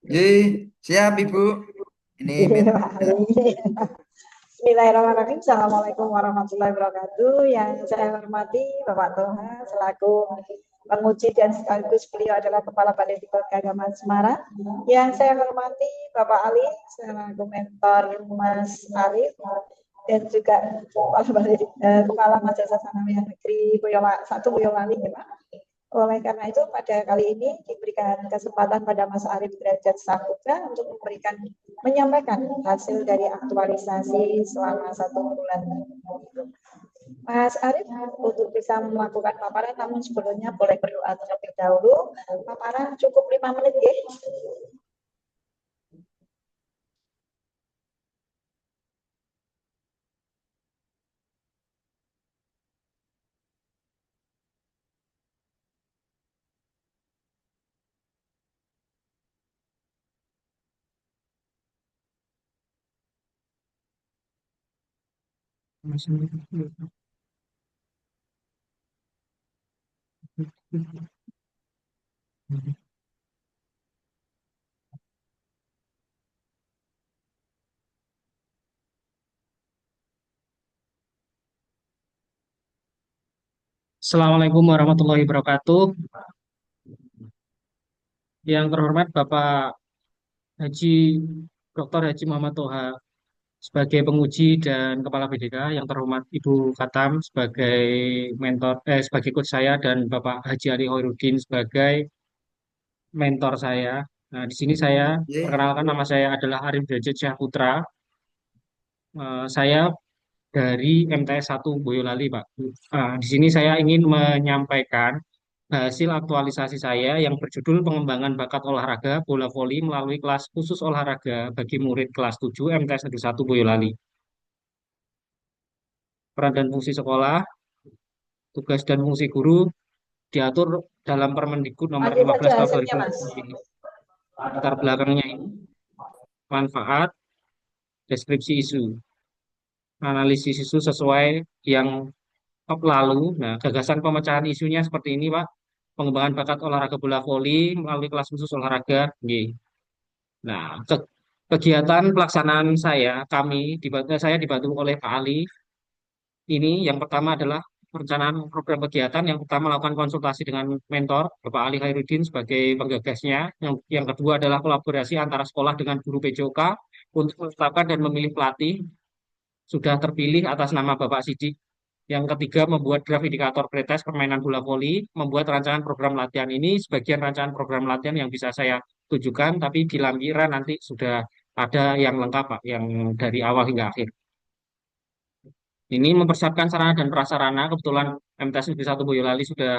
Ye, siap Ibu. Ini Iya, metode. Bismillahirrahmanirrahim. Assalamualaikum warahmatullahi wabarakatuh. Yang saya hormati Bapak Toha selaku penguji dan sekaligus beliau adalah Kepala Balai Diklat Keagamaan Semarang. Yang saya hormati Bapak Ali selaku mentor Mas Arif dan juga Kepala Madrasah Sanawiyah Negeri Boyolali ya Pak. Oleh karena itu, pada kali ini diberikan kesempatan pada Mas Arief Derajat Saputra untuk menyampaikan hasil dari aktualisasi selama 1 bulan. Mas Arief untuk bisa melakukan paparan, namun sebelumnya boleh berdoa terlebih dahulu. Paparan cukup 5 menit ya. Assalamualaikum warahmatullahi wabarakatuh. Yang terhormat Bapak Haji Dr. Haji Muhammad Toha sebagai penguji dan Kepala BDK, yang terhormat Ibu Katam sebagai sebagai coach saya, dan Bapak Haji Ali Hoirudin sebagai mentor saya. Nah, di sini saya Ye, perkenalkan, nama saya adalah Arif Derajat Syahputra. Saya dari MTS 1 Boyolali, Pak. Di sini saya ingin menyampaikan hasil aktualisasi saya yang berjudul Pengembangan Bakat Olahraga Bola Voli melalui kelas khusus olahraga bagi murid kelas 7 MTS Negeri 1 Boyolali. Peran dan fungsi sekolah, tugas dan fungsi guru diatur dalam Permendikbud nomor Lanjut 15 saja tahun hasilnya, Mas. 2020 ini. Latar belakangnya ini manfaat, deskripsi isu, analisis isu sesuai yang lalu. Nah, gagasan pemecahan isunya seperti ini, Pak. Pengembangan bakat olahraga bola voli melalui kelas khusus olahraga. Nggih. Nah, kegiatan pelaksanaan saya dibantu oleh Pak Ali. Ini yang pertama adalah perencanaan program kegiatan. Yang pertama melakukan konsultasi dengan mentor Bapak Ali Khairuddin sebagai penggagasnya. Yang kedua adalah kolaborasi antara sekolah dengan guru PJOK untuk menetapkan dan memilih pelatih. Sudah terpilih atas nama Bapak Sidik. Yang ketiga, membuat draft indikator pretest permainan bola voli, membuat rancangan program latihan. Ini sebagian rancangan program latihan yang bisa saya tujukan, tapi di lampiran nanti sudah ada yang lengkap, Pak, yang dari awal hingga akhir. Ini mempersiapkan sarana dan prasarana. Kebetulan MTS Negeri 1 Boyolali sudah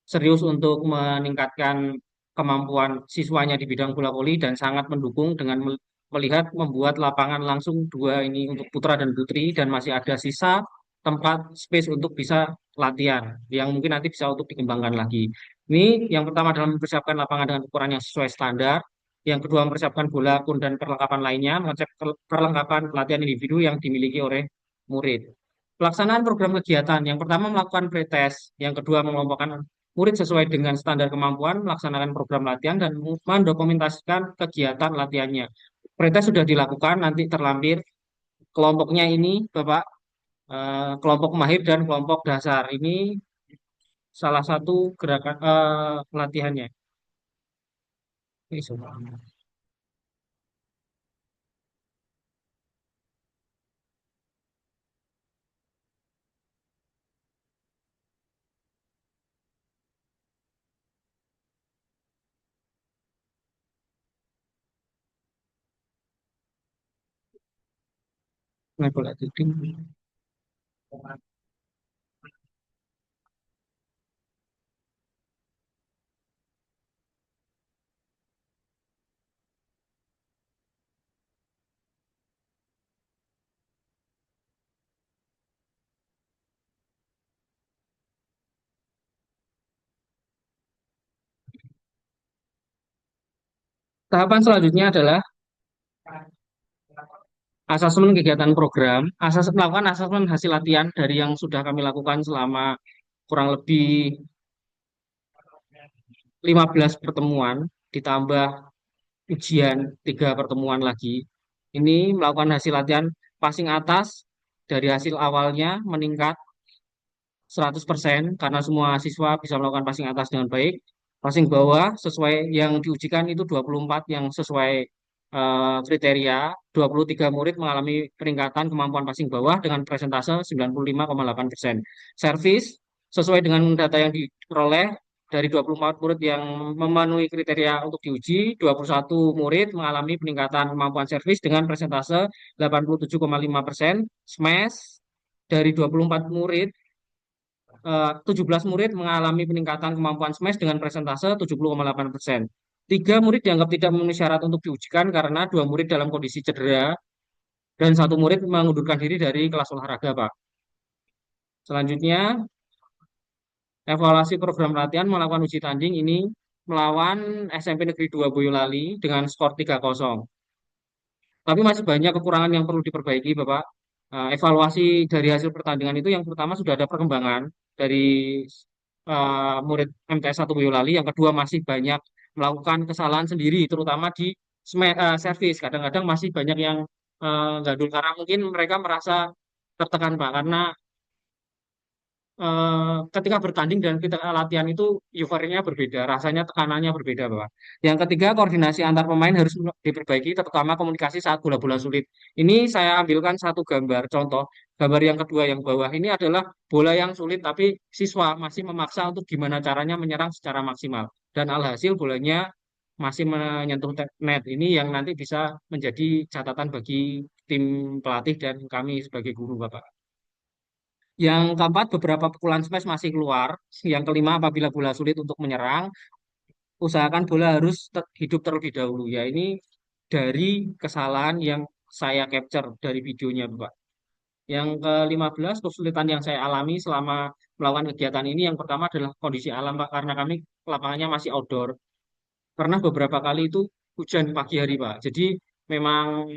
serius untuk meningkatkan kemampuan siswanya di bidang bola voli dan sangat mendukung dengan melihat membuat lapangan langsung dua ini untuk putra dan putri, dan masih ada sisa tempat space untuk bisa latihan yang mungkin nanti bisa untuk dikembangkan lagi. Ini yang pertama adalah mempersiapkan lapangan dengan ukuran yang sesuai standar. Yang kedua, mempersiapkan bola, kun, dan perlengkapan lainnya, mengecek perlengkapan latihan individu yang dimiliki oleh murid. Pelaksanaan program kegiatan, yang pertama melakukan pretest, yang kedua mengelompokkan murid sesuai dengan standar kemampuan, melaksanakan program latihan, dan mendokumentasikan kegiatan latihannya. Pretest sudah dilakukan, nanti terlampir kelompoknya ini, Bapak, kelompok mahir dan kelompok dasar. Ini salah satu gerakan latihannya. Ini semua. Nah, bola titik. Tahapan selanjutnya adalah asesmen kegiatan program, melakukan asesmen hasil latihan dari yang sudah kami lakukan selama kurang lebih 15 pertemuan, ditambah ujian 3 pertemuan lagi. Ini melakukan hasil latihan passing atas dari hasil awalnya meningkat 100% karena semua siswa bisa melakukan passing atas dengan baik. Passing bawah sesuai yang diujikan itu 24 yang sesuai kriteria. 23 murid mengalami peningkatan kemampuan passing bawah dengan persentase 95,8%. Servis sesuai dengan data yang diperoleh dari 24 murid yang memenuhi kriteria untuk diuji, 21 murid mengalami peningkatan kemampuan servis dengan persentase 87,5%. Smash dari 24 murid 17 murid mengalami peningkatan kemampuan smash dengan persentase 70,8%. 3 murid dianggap tidak memenuhi syarat untuk diujikan karena 2 murid dalam kondisi cedera dan 1 murid mengundurkan diri dari kelas olahraga, Pak. Selanjutnya, evaluasi program latihan melakukan uji tanding ini melawan SMP Negeri 2 Boyolali dengan skor 3-0. Tapi masih banyak kekurangan yang perlu diperbaiki, Bapak. Evaluasi dari hasil pertandingan itu yang pertama sudah ada perkembangan dari murid MTS 1 Boyolali. Yang kedua masih banyak melakukan kesalahan sendiri, terutama di servis. Kadang-kadang masih banyak yang gaduh karena mungkin mereka merasa tertekan, Pak, karena ketika bertanding dan kita latihan itu euforianya berbeda, rasanya tekanannya berbeda, Bapak. Yang ketiga, koordinasi antar pemain harus diperbaiki, terutama komunikasi saat bola-bola sulit. Ini saya ambilkan satu gambar contoh. Gambar yang kedua yang bawah ini adalah bola yang sulit, tapi siswa masih memaksa untuk gimana caranya menyerang secara maksimal. Dan alhasil bolanya masih menyentuh net. Ini yang nanti bisa menjadi catatan bagi tim pelatih dan kami sebagai guru, Bapak. Yang keempat, beberapa pukulan smash masih keluar. Yang kelima, apabila bola sulit untuk menyerang, usahakan bola harus hidup terlebih dahulu. Ya, ini dari kesalahan yang saya capture dari videonya, Bapak. Yang ke-15, kesulitan yang saya alami selama melakukan kegiatan ini, yang pertama adalah kondisi alam, Pak, karena kami lapangannya masih outdoor. Pernah beberapa kali itu hujan pagi hari, Pak. Jadi memang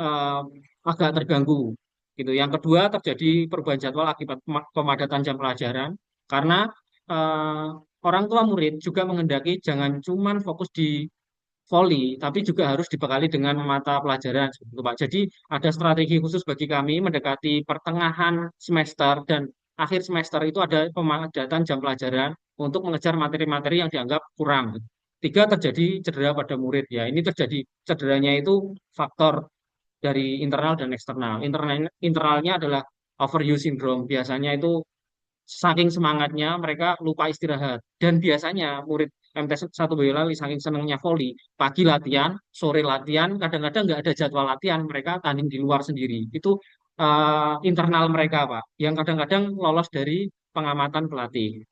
eh, agak terganggu gitu. Yang kedua terjadi perubahan jadwal akibat pemadatan jam pelajaran karena eh, orang tua murid juga menghendaki jangan cuman fokus di voli, tapi juga harus dibekali dengan mata pelajaran seperti itu, Pak. Jadi ada strategi khusus bagi kami mendekati pertengahan semester dan akhir semester itu ada pemadatan jam pelajaran untuk mengejar materi-materi yang dianggap kurang. Tiga, terjadi cedera pada murid. Ya, ini terjadi cederanya itu faktor dari internal dan eksternal. Internalnya adalah overuse syndrome. Biasanya itu saking semangatnya mereka lupa istirahat. Dan biasanya murid MTS 1 Boyolali saking senangnya volley, pagi latihan, sore latihan, kadang-kadang nggak ada jadwal latihan, mereka tanding di luar sendiri. Itu internal mereka, Pak, yang kadang-kadang lolos dari pengamatan pelatih.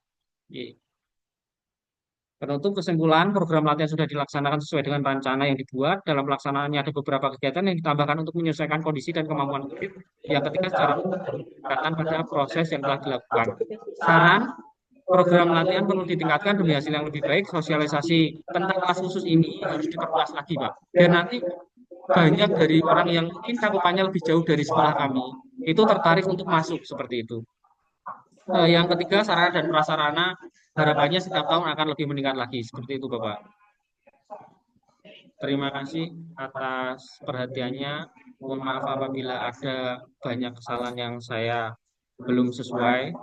Penutup kesimpulan, program latihan sudah dilaksanakan sesuai dengan rencana yang dibuat. Dalam pelaksanaannya ada beberapa kegiatan yang ditambahkan untuk menyesuaikan kondisi dan kemampuan murid. Yang ketiga, secara pendekatan pada proses yang telah dilakukan. Saran, program latihan perlu ditingkatkan demi hasil yang lebih baik. Sosialisasi tentang kelas khusus ini harus diperluas lagi, Pak. Biar nanti banyak dari orang yang mungkin cakupannya lebih jauh dari sekolah kami, itu tertarik untuk masuk seperti itu. Yang ketiga, sarana dan prasarana harapannya setiap tahun akan lebih meningkat lagi. Seperti itu, Bapak. Terima kasih atas perhatiannya. Mohon maaf apabila ada banyak kesalahan yang saya belum sesuai.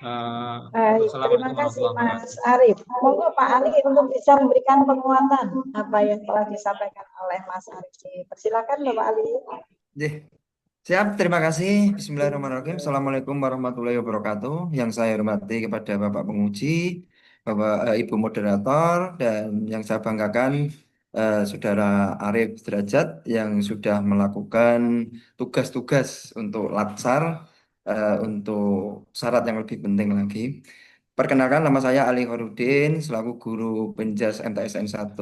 Baik, terima Wassalamualaikum kasih warahmatullahi Mas wabarakatuh. Arief. Monggo Pak Ali untuk bisa memberikan penguatan apa yang telah disampaikan oleh Mas Arief. Persilakan Bapak Ali. Deh, siap, terima kasih. Bismillahirrahmanirrahim. Assalamualaikum warahmatullahi wabarakatuh. Yang saya hormati kepada Bapak Penguji, Ibu Moderator, dan yang saya banggakan Saudara Arief Derajat yang sudah melakukan tugas-tugas untuk Latsar untuk syarat yang lebih penting lagi. Perkenalkan, nama saya Ali Horudin selaku guru Penjas MTSN 1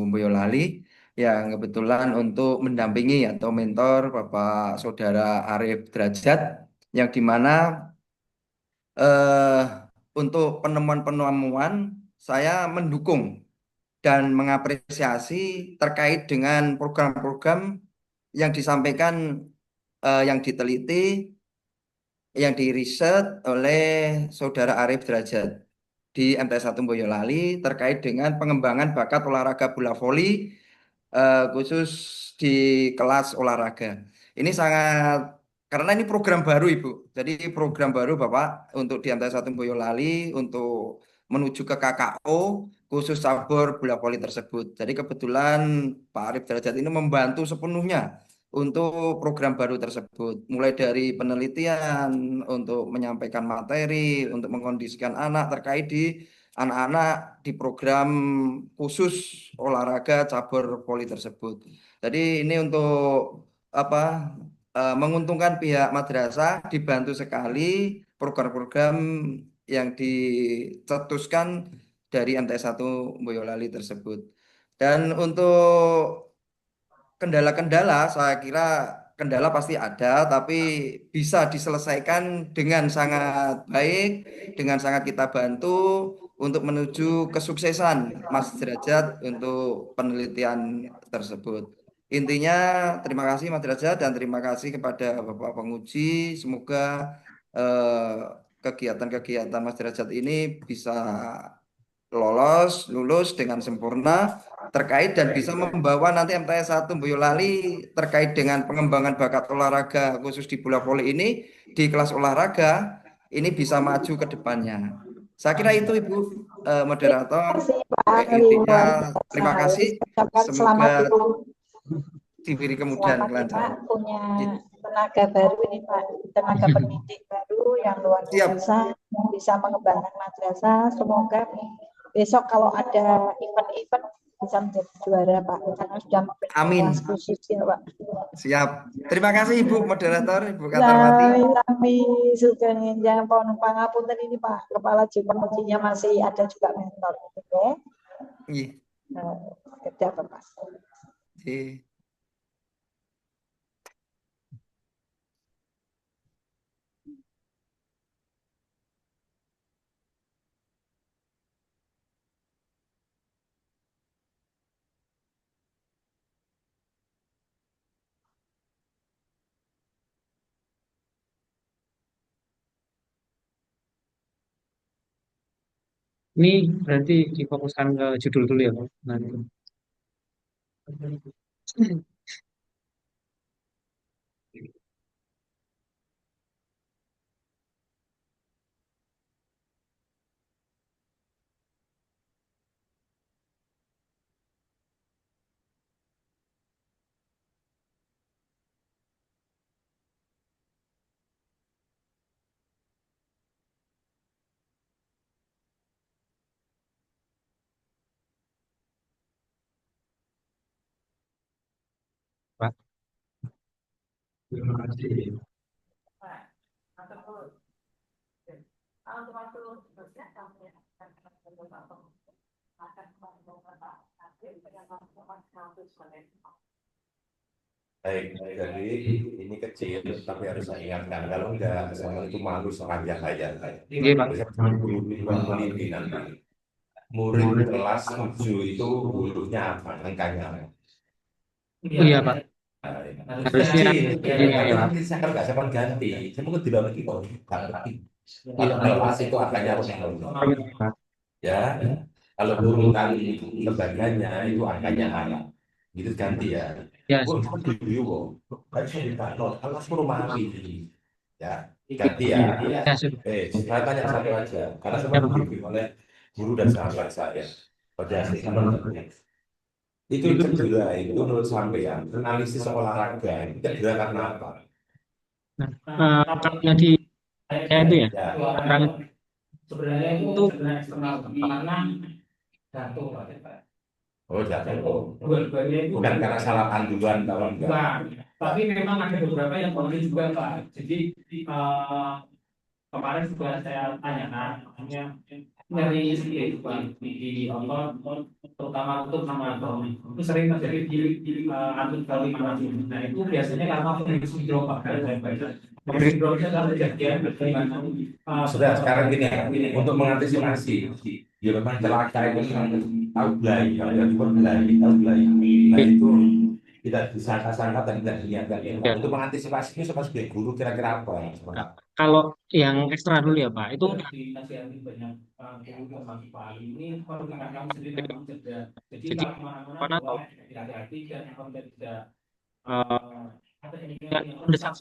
Boyolali yang kebetulan untuk mendampingi atau mentor Bapak Saudara Arief Derajat yang dimana eh, untuk penemuan-penemuan saya mendukung dan mengapresiasi terkait dengan program-program yang disampaikan, yang diteliti, yang diriset oleh Saudara Arief Derajat di MTS 1 Boyolali terkait dengan pengembangan bakat olahraga bola voli khusus di kelas olahraga. Ini sangat karena ini program baru Ibu. Jadi program baru Bapak untuk di MTS 1 Boyolali untuk menuju ke KKO khusus cabur bola voli tersebut. Jadi kebetulan Pak Arif Derajat ini membantu sepenuhnya untuk program baru tersebut. Mulai dari penelitian, untuk menyampaikan materi, untuk mengkondisikan anak terkait di anak-anak di program khusus olahraga cabur voli tersebut. Jadi ini untuk apa menguntungkan pihak madrasah dibantu sekali program-program yang dicetuskan dari MTS 1 Boyolali tersebut. Dan untuk kendala-kendala, saya kira kendala pasti ada, tapi bisa diselesaikan dengan sangat baik, dengan sangat kita bantu untuk menuju kesuksesan Mas Derajat untuk penelitian tersebut. Intinya, terima kasih Mas Derajat dan terima kasih kepada Bapak Penguji. Semoga eh, kegiatan-kegiatan Mas Derajat ini bisa lulus dengan sempurna terkait dan bisa membawa nanti MTS 1 Boyolali terkait dengan pengembangan bakat olahraga khusus di bola voli ini di kelas olahraga ini bisa maju ke depannya. Saya kira itu Ibu Terima moderator. kasih Pak Ahli, Intinya luar biasa. terima Ya, kasih. saya ucapkan Semoga selamat dulu. diberi kemudahan Selamat ya Pak, kelancaran. punya tenaga baru ini Pak, tenaga pendidik baru yang luar Siap. biasa, yang bisa mengembangkan madrasah. Semoga besok kalau ada event-event bisa menjadi juara Pak, karena sudah memiliki kelas Amin. khusus ya Pak. Siap. Terima kasih Ibu moderator, Ibu Katarmati. Sami suka jangan pohon pangapunten ini Pak, kepala J pengujinya masih ada juga mentor. Oke, Iya. kerja Pak. Iya. Ini berarti difokuskan ke judul dulu ya, Pak. Nanti. Pak. Terima kasih. Baik, jadi ini kecil, tapi harus saya ingatkan. Kalau enggak, saya itu malu sepanjang hayat. Iya, Pak. Bisa meneliti nanti. Murid kelas 7 itu hurufnya apa? Angkanya. Iya, Pak. Nah, Harusnya kecil. ini ya, Pak. Nanti saya kalau nggak saya ganti. Saya mungkin tidak lagi kok. Nggak ngerti. Iya, Kalau kelas itu angkanya harus Pak. ya. Kalau urutan lembagannya itu angkanya A. Gitu ganti ya. Ya, Oh, cuma dulu kok. Kan saya ditanya, kalau suruh mati. Ya, ganti ya. ya, sudah. Saya tanya satu aja. Karena Ya, semua Pak. dibimbing oleh guru dan sahabat saya. Pada akhirnya, itu cedera itu menurut sampean analisis olahraga itu cedera karena apa? Nah, kalau di saya itu ya, Ya, orang Sebenarnya itu itu sebenarnya eksternal karena jantung Pak. oh jatuh. Dua-duanya itu Bukan karena salah panduan tahun enggak. bukan. Tapi memang ada beberapa yang kondisi juga Pak. Jadi kemarin juga saya tanyakan, makanya nyeri sedikit Pak di otot, terutama lutut sama abdomen. Itu sering terjadi di atlet kali manapun. Nah itu biasanya karena kondisi hidro Pak. Kondisi hidronya adalah kejadian bagaimana Sudah sekarang gini, untuk mengantisipasi, ya memang celaka itu memang tahu belai, kalau yang buat belai, tahu belai. Nah itu Tidak disangka-sangka dan tidak diniatkan. Ya. Untuk mengantisipasinya sebagai guru kira-kira apa? Nah, kalau yang ekstra dulu ya Pak, itu udah dinasihati banyak guru dan mahasiswa ini perhatikan kamu sendiri dan kamu cerdas. Jadi jadi kalau kemana-mana mana bawa tahu hati-hati dan kamu tidak eh, ada ya, yang mendesak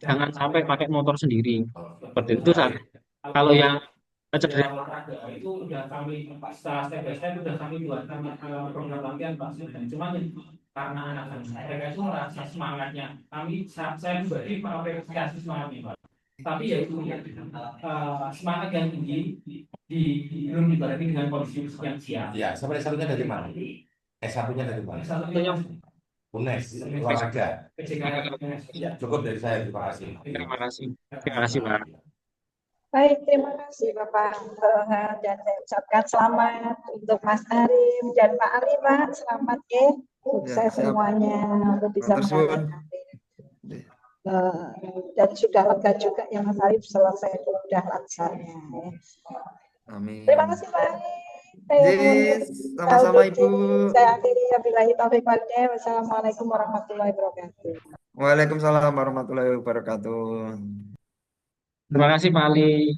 jangan sampai pakai motor sendiri. Seperti itu Nah, satu. Kalau yang ada cedera olahraga itu udah kami setelah step by step udah kami buatkan program latihan Pak dan cuman karena anak-anak mereka itu merasa semangatnya kami saya pribadi mengapresiasi semangatnya Pak tapi ya itu semangat yang tinggi belum dibarengi dengan kondisi yang siap ya, sampai satunya dari mana? S1-nya dari mana? satunya UNES, olahraga. PJKR Ya, cukup dari saya. Terima kasih. terima kasih. Terima kasih Pak. Baik, terima kasih Bapak dan saya ucapkan selamat untuk Mas Arim dan Pak Ali Pak, selamat ya, Ya, sukses siap. semuanya untuk bisa Matur suwun. mengadakan. Dan sudah lega juga ya Mas Arif selesai sudah laksanya. Ya. Amin. Terima kasih Pak Ali. Yes, sama-sama Ibu. Saya akhiri wabillahi taufiq wal hidayah. Wassalamualaikum warahmatullahi wabarakatuh. Waalaikumsalam warahmatullahi wabarakatuh. Terima kasih Pak Ali.